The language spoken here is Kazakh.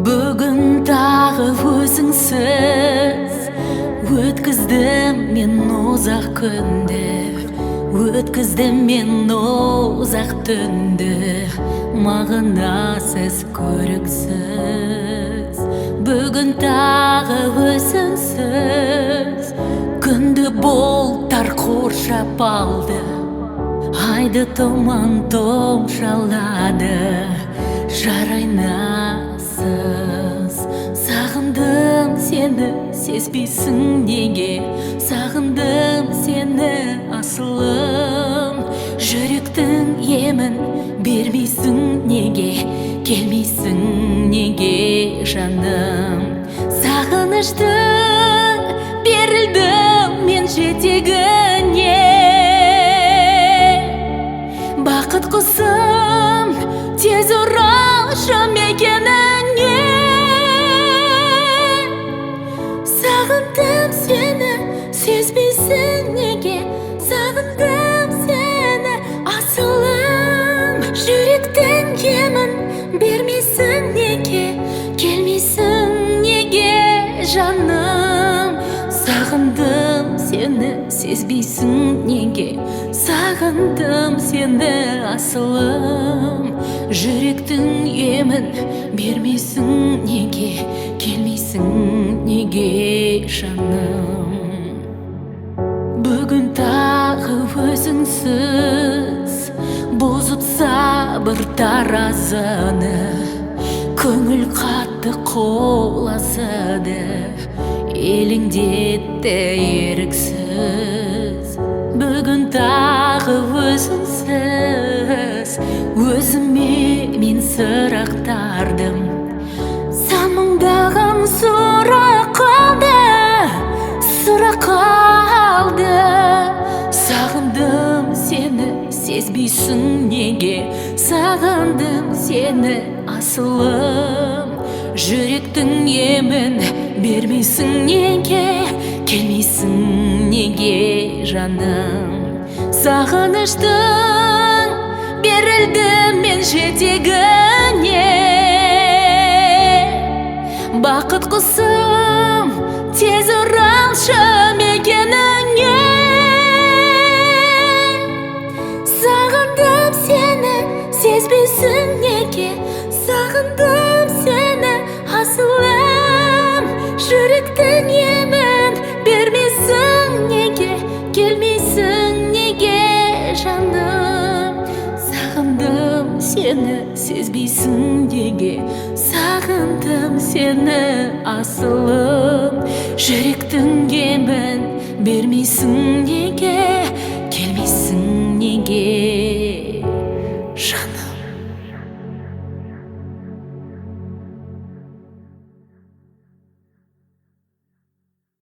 Бүгін тағы өзіңсіз өткіздім мен ұзақ күнді, өткіздім мен ұзақ түнді, мағынасыз көріксіз. Бүгін тағы өзіңсіз күнді бұлттар қоршап алды, айды тұман тұмшалады, жарайнасыз. Сағындым сені, сезбейсің неге? Сағындым сені, асылым. Жүректің емін бермейсің неге? Келмейсің неге, жаным? Сағыныштың берілдім мен жетегіне, бақыт құсым тез оралшы мекеніңе. Сағындым сені, сезбейсің неге? Сағындым сені, асылым. Жүректің емін бермейсің неге? Келмейсің неге, жаным? Сағындым сені, сезбейсің неге? Сағындым сені, асылым. Жүректің емін бермейсің неге? Келмейсің неге, жаным? Бүгін тағы өзіңсіз бұзып сабыр таразыны, көңіл қатты қоласады, елеңдетті еріксіз. Бүгін тағы өзіңсіз өзіме мен сұрақтардым, сан мыңдаған сұрақ қалды, сұрақ қалды. Сағындым сені, сезбейсің неге? Сағындым сені, асылым. Жүректің емін бермейсің неге? Келмейсің неге, жаным? Сағыныштың берілдім мен жетегіне, бақыт құсым тез оралшы мекеніңе. Сағындым сені, сезбейсің неге? Сағындым сені, асылым. Жүректің емін бермейсің неге? Келмейсің неге, жаным? Сағындым сені, сезбейсің неге? Сағындым сені, асылым. Жүректің емін бермейсің неге? Келмейсің неге,